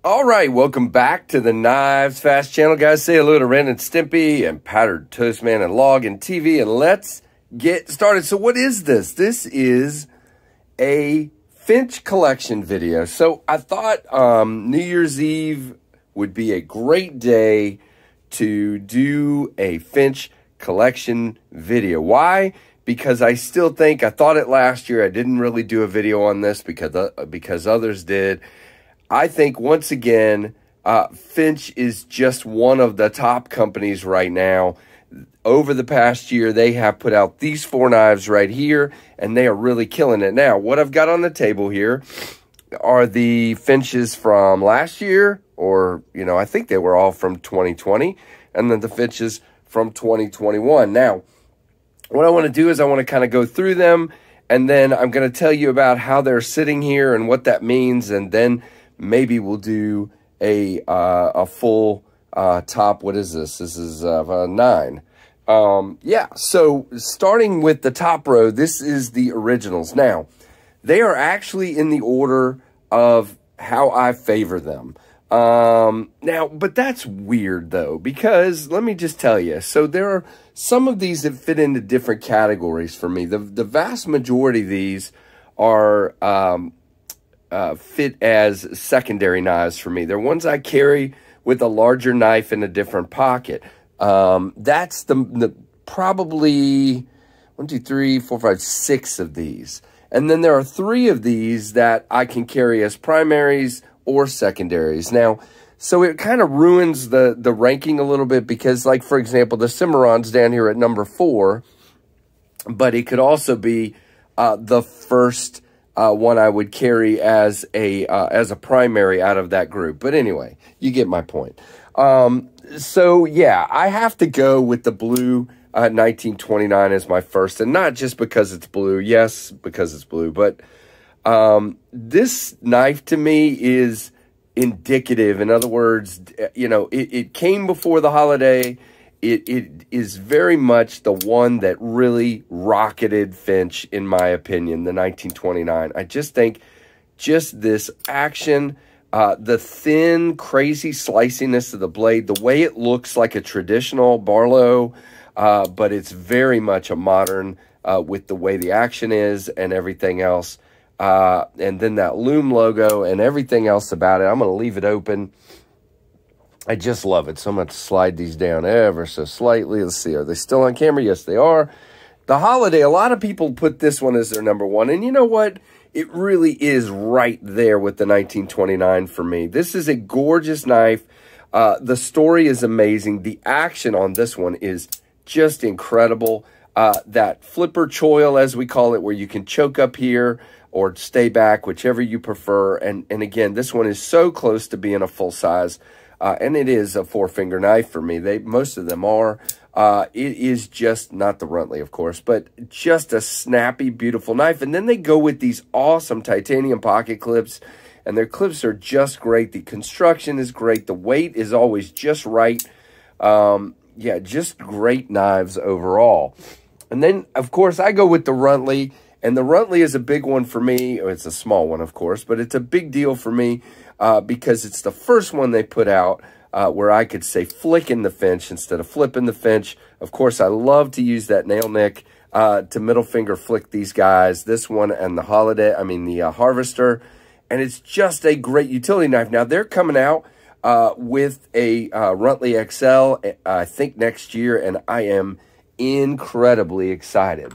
All right, welcome back to the KnivesFAST channel, guys. Say hello to Ren and Stimpy and Powdered Toast Man and Log and TV, and let's get started. So what is this? This is a Finch Collection video. So I thought New Year's Eve would be a great day to do a Finch Collection video. Why? Because I still think, I thought it last year, I didn't really do a video on this because others did. I think, once again, Finch is just one of the top companies right now. Over the past year, they have put out these 4 knives right here, and they are really killing it. Now, what I've got on the table here are the Finches from last year, or, you know, I think they were all from 2020, and then the Finches from 2021. Now, what I want to do is I want to kind of go through them, and then I'm going to tell you about how they're sitting here and what that means, and then maybe we'll do a full top. What is this? This is 9. Yeah, so starting with the top row, this is the originals. Now, they are actually in the order of how I favor them. Now, but that's weird, though, because let me just tell you. So there are some of these that fit into different categories for me. The vast majority of these are fit as secondary knives for me. They're ones I carry with a larger knife in a different pocket. That's the probably 1, 2, 3, 4, 5, 6 of these. And then there are 3 of these that I can carry as primaries or secondaries. Now, so it kind of ruins the ranking a little bit because, like, for example, the Cimarron's down here at number 4, but it could also be the first one I would carry as a primary out of that group. But anyway, you get my point. So yeah, I have to go with the blue 1929 as my first, and not just because it's blue. Yes, because it's blue, but this knife to me is indicative. In other words, you know, it came before the holiday. It is very much the one that really rocketed Finch, in my opinion, the 1929. I just think just this action, the thin, crazy sliciness of the blade, the way it looks like a traditional Barlow, but it's very much a modern with the way the action is and everything else. And then that Loom logo and everything else about it. I'm going to leave it open. I just love it. So I'm going to slide these down ever so slightly. Let's see. Are they still on camera? Yes, they are. The Holiday, a lot of people put this one as their number 1. And you know what? It really is right there with the 1929 for me. This is a gorgeous knife. The story is amazing. The action on this one is just incredible. That flipper choil, as we call it, where you can choke up here or stay back, whichever you prefer. And again, this one is so close to being a full size. And it is a 4-finger knife for me. Most of them are. It is just, not the Ratliff, of course, but just a snappy, beautiful knife. And then they go with these awesome titanium pocket clips, and their clips are just great. The construction is great. The weight is always just right. Yeah, just great knives overall. And then, of course, I go with the Ratliff, and the Ratliff is a big one for me. It's a small one, of course, but it's a big deal for me. Because it's the first one they put out where I could say flicking the Finch instead of flipping the Finch. Of course, I love to use that nail nick to middle finger flick these guys. This one and the the Harvester. And it's just a great utility knife. Now, they're coming out with a Ratliff XL, I think, next year, and I am incredibly excited.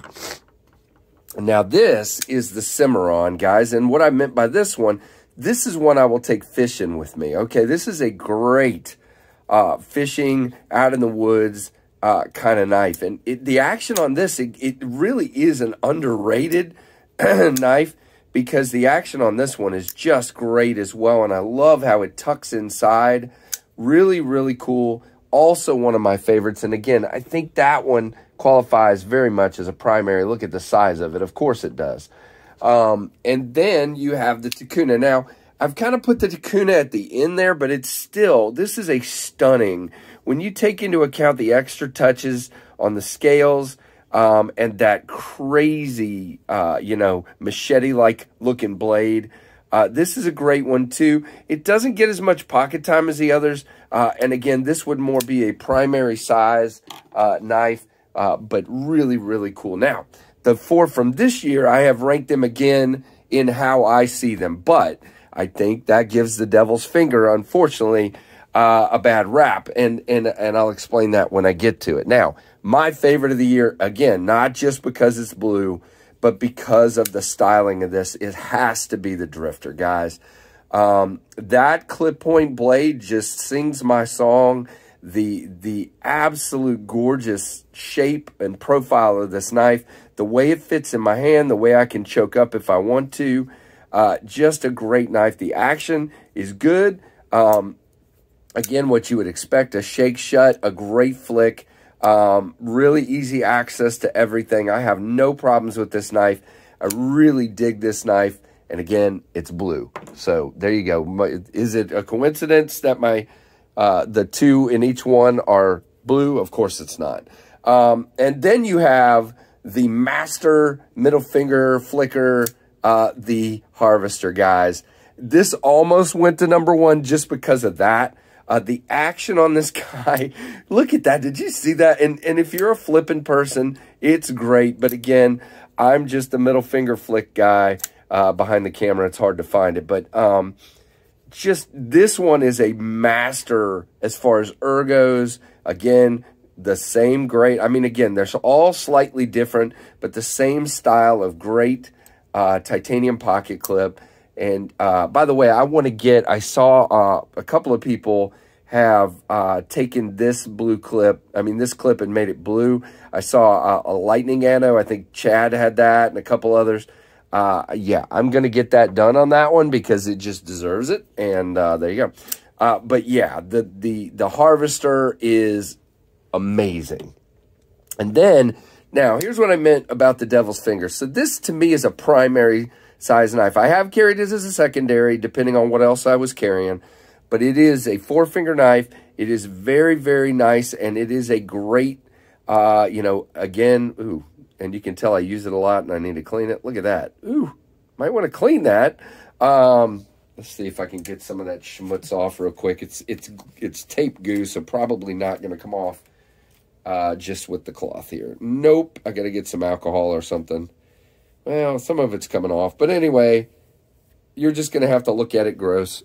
Now, this is the Cimarron, guys, and what I meant by this one, this is one I will take fishing with me, okay? This is a great fishing, out in the woods kind of knife. And the action on this, it really is an underrated knife because the action on this one is just great as well. And I love how it tucks inside. Really, really cool. Also one of my favorites. And again, I think that one qualifies very much as a primary. Look at the size of it. Of course it does. And then you have the Takuna. Now, I've kind of put the Takuna at the end there, but it's still, this is a stunning, when you take into account the extra touches on the scales, and that crazy, you know, machete-like looking blade, This is a great one, too. It doesn't get as much pocket time as the others. And again, this would more be a primary size knife, but really, really cool. Now, the 4 from this year, I have ranked them again in how I see them. But I think that gives the devil's finger, unfortunately, a bad rap. And I'll explain that when I get to it. Now, my favorite of the year, again, not just because it's blue, but because of the styling of this, it has to be the Drifter, guys. That clip point blade just sings my song. The absolute gorgeous shape and profile of this knife, the way it fits in my hand, the way I can choke up if I want to, just a great knife. The action is good. Again, what you would expect, a shake shut, a great flick. Really easy access to everything. I have no problems with this knife. I really dig this knife. And again, it's blue. So there you go. Is it a coincidence that the 2 in each one are blue? Of course it's not. And then you have the Master middle finger flicker, the Harvester, guys. This almost went to #1 just because of that. The action on this guy, look at that. Did you see that? And if you're a flipping person, it's great. But again, I'm just the middle finger flick guy behind the camera. It's hard to find it. But just this one is a master as far as ergos. Again, the same great. I mean, again, they're all slightly different, but the same style of great titanium pocket clip. And by the way, I saw a couple of people have taken this blue clip, this clip, and made it blue. I saw a lightning anno. I think Chad had that and a couple others. Yeah, I'm going to get that done on that one because it just deserves it. And there you go. But yeah, the Harvester is amazing. And then, now, here's what I meant about the devil's finger. So this, to me, is a primary size knife. I have carried this as a secondary, depending on what else I was carrying. But it is a 4-finger knife. It is very, very nice. And it is a great, again, ooh, and you can tell I use it a lot and I need to clean it. Look at that. Ooh, might want to clean that. Let's see if I can get some of that schmutz off real quick. It's tape goo, so probably not going to come off just with the cloth here. Nope, I got to get some alcohol or something. Well, some of it's coming off. But anyway, you're just going to have to look at it gross.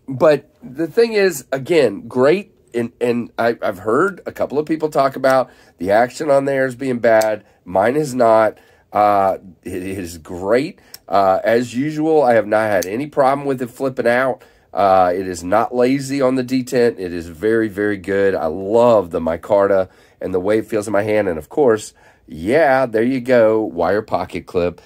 But the thing is, again, great. And I've heard a couple of people talk about the action on there as being bad. Mine is not. It is great. As usual, I have not had any problem with it flipping out. It is not lazy on the detent. It is very, very good. I love the micarta and the way it feels in my hand. And, of course, yeah, there you go, wire pocket clip.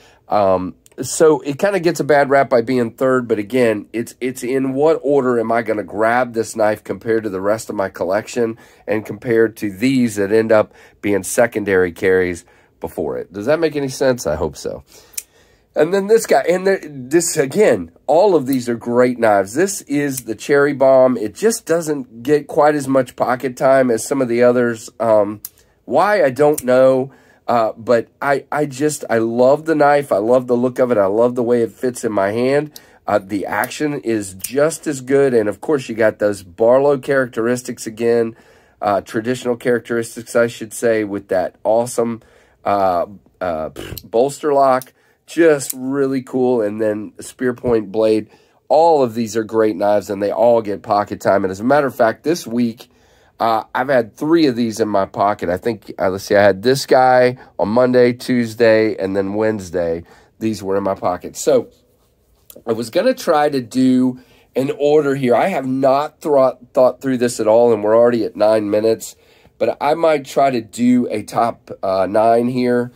So it kind of gets a bad rap by being third, but again, it's in what order am I going to grab this knife compared to the rest of my collection and compared to these that end up being secondary carries before it. Does that make any sense? I hope so. And then this guy, and this, again, all of these are great knives. This is the Cherry Bomb. It just doesn't get quite as much pocket time as some of the others. Why, I don't know. But I love the knife. I love the look of it. I love the way it fits in my hand. The action is just as good. And, of course, you got those Barlow characteristics again, traditional characteristics, I should say, with that awesome bolster lock. Just really cool. And then a spear point blade. All of these are great knives, and they all get pocket time. And as a matter of fact, this week, I've had 3 of these in my pocket. I think, let's see, I had this guy on Monday, Tuesday, and then Wednesday. These were in my pocket. So I was going to try to do an order here. I have not thought through this at all, and we're already at 9 minutes. But I might try to do a top 9 here.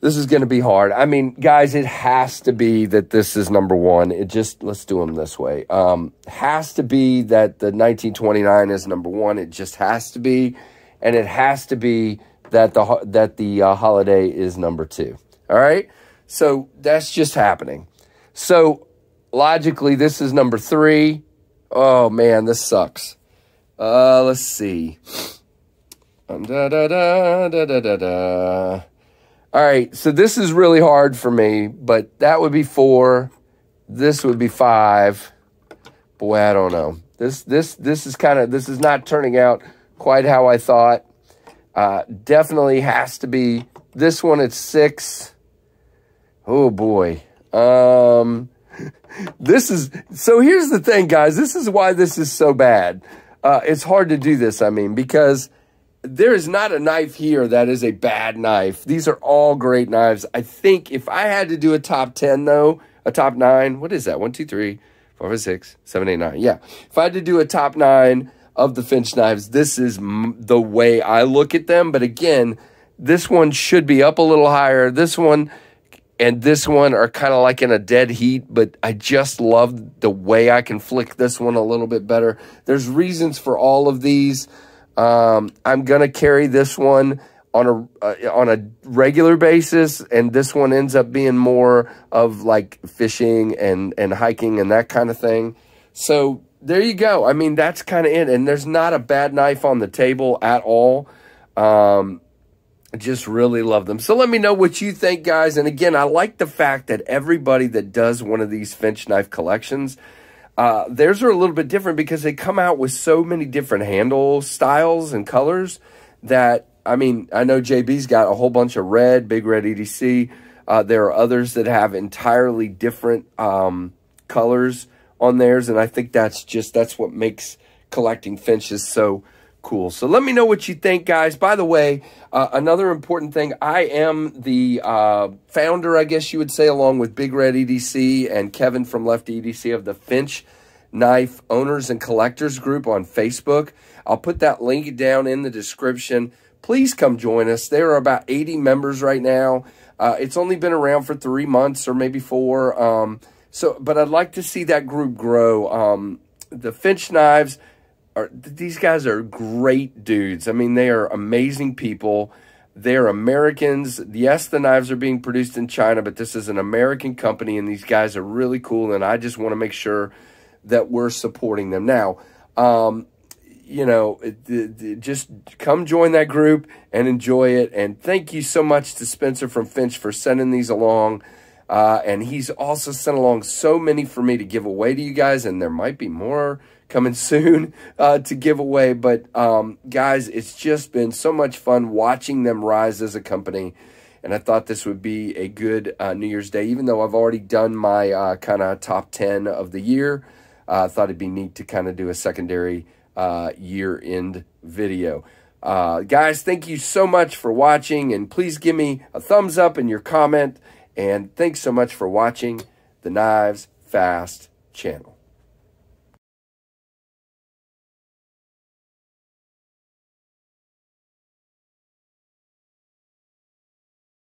This is going to be hard. I mean, guys, it has to be that this is #1. It just, let's do them this way. Has to be that the 1929 is #1. It just has to be. And it has to be that the Holiday is #2. All right? So that's just happening. So logically, this is #3. Oh, man, this sucks. Let's see. All right, so this is really hard for me, but that would be 4, This would be 5. Boy, I don't know. This is not turning out quite how I thought. Definitely has to be this one at 6. Oh boy. So here's the thing, guys. This is why this is so bad. It's hard to do this, I mean, because there is not a knife here that is a bad knife. These are all great knives. I think if I had to do a top 10, though, a top 9, what is that? 1, 2, 3, 4, 5, 6, 7, 8, 9. Yeah. If I had to do a top 9 of the Finch knives, this is the way I look at them. But again, this one should be up a little higher. This one and this one are kind of like in a dead heat, but I just love the way I can flick this one a little bit better. There's reasons for all of these. I'm going to carry this one on a regular basis, and this one ends up being more of like fishing and hiking and that kind of thing. So there you go. I mean, that's kind of it. And there's not a bad knife on the table at all. I just really love them. So let me know what you think, guys. And again, I like the fact that everybody that does one of these Finch knife collections, theirs are a little bit different because they come out with so many different handle styles and colors that, I mean, I know JB's got a whole bunch of red, big red EDC. There are others that have entirely different colors on theirs, and I think that's what makes collecting Finches so cool. So let me know what you think, guys. By the way, another important thing, I am the founder, I guess you would say, along with Big Red EDC and Kevin from Lefty EDC, of the Finch Knife Owners and Collectors group on Facebook. I'll put that link down in the description. Please come join us. There are about 80 members right now. It's only been around for 3 months or maybe 4. But I'd like to see that group grow. The Finch knives, these guys are great dudes. I mean, they are amazing people. They're Americans. Yes, the knives are being produced in China, but this is an American company, and these guys are really cool, and I just want to make sure that we're supporting them. Now, you know, just come join that group and enjoy it. And thank you so much to Spencer from Finch for sending these along. And he's also sent along so many for me to give away to you guys, and there might be more coming soon to give away. But guys, it's just been so much fun watching them rise as a company, and I thought this would be a good New Year's Day, even though I've already done my kind of top 10 of the year. I thought it'd be neat to kind of do a secondary year-end video. Guys, thank you so much for watching, and please give me a thumbs up in your comment. And thanks so much for watching the Knives Fast channel.